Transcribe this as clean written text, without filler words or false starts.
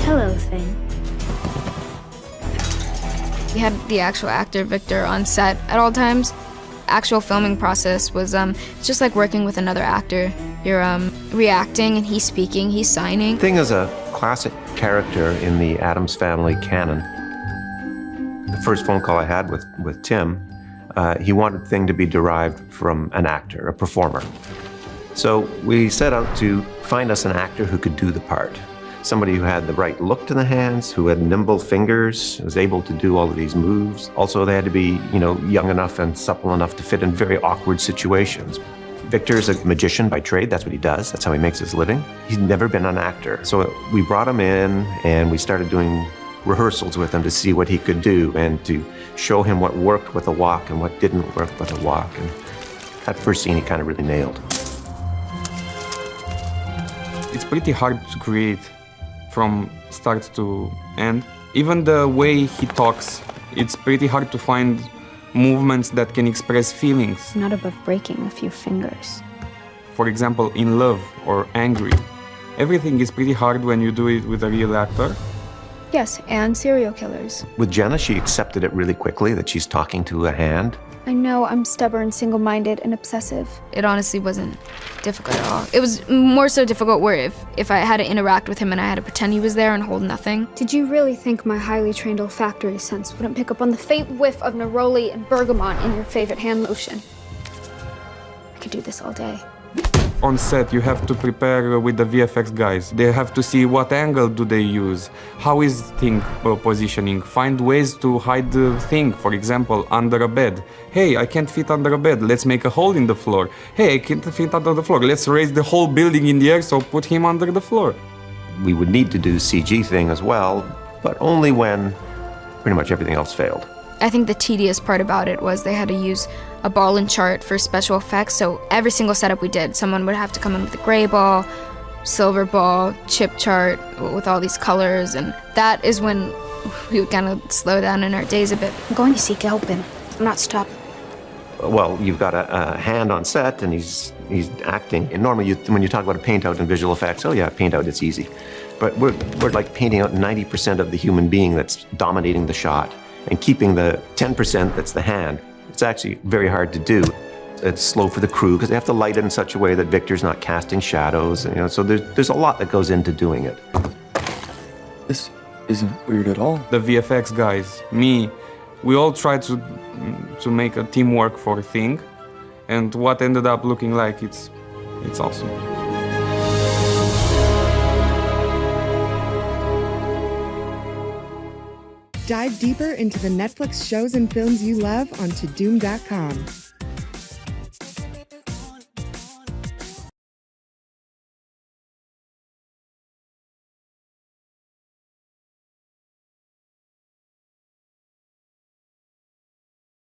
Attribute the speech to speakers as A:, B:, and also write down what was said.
A: pillow thing.
B: We had the actual actor, Victor, on set at all times. Actual filming process was it's just like working with another actor. You're reacting and he's speaking, he's signing.
C: Thing is a classic character in the Addams Family canon. The first phone call I had with Tim, he wanted Thing to be derived from an actor, a performer. So we set out to find us an actor who could do the part. Somebody who had the right look to the hands, who had nimble fingers, was able to do all of these moves. Also, they had to be, young enough and supple enough to fit in very awkward situations. Victor is a magician by trade. That's what he does. That's how he makes his living. He's never been an actor. So we brought him in and we started doing rehearsals with him to see what he could do and to show him what worked with a walk and what didn't work with a walk. And that first scene he kind of really nailed.
D: It's pretty hard to create from start to end. Even the way he talks, it's pretty hard to find movements that can express feelings.
A: Not above breaking a few fingers.
D: For example, in love or angry. Everything is pretty hard when you do it with a real actor.
A: Yes, and serial killers.
C: With Jenna, she accepted it really quickly that she's talking to a hand.
A: I know I'm stubborn, single-minded, and obsessive.
B: It honestly wasn't difficult at all. It was more so difficult where if I had to interact with him and I had to pretend he was there and hold nothing.
A: Did you really think my highly trained olfactory sense wouldn't pick up on the faint whiff of neroli and bergamot in your favorite hand lotion? I could do this all day.
D: On set, you have to prepare with the VFX guys. They have to see what angle do they use, how is thing positioning, find ways to hide the thing, for example, under a bed. Hey, I can't fit under a bed, let's make a hole in the floor. Hey, I can't fit under the floor, let's raise the whole building in the air, so put him under the floor.
C: We would need to do CG thing as well, but only when pretty much everything else failed.
B: I think the tedious part about it was they had to use a ball and chart for special effects, so every single setup we did, someone would have to come in with a gray ball, silver ball, chip chart with all these colors, and that is when we would kind of slow down in our days a bit.
A: I'm going to see Galpin. I'm not stopping.
C: Well, you've got a hand on set and he's acting. And normally when you talk about a paint out and visual effects, oh yeah, paint out, it's easy. But we're like painting out 90% of the human being that's dominating the shot and keeping the 10% that's the hand. It's actually very hard to do. It's slow for the crew because they have to light it in such a way that Victor's not casting shadows. So there's a lot that goes into doing it.
E: This isn't weird at all.
D: The VFX guys, me, we all tried to make a teamwork for a thing, and what ended up looking like, it's awesome.
F: Dive deeper into the Netflix shows and films you love on Tudum.com.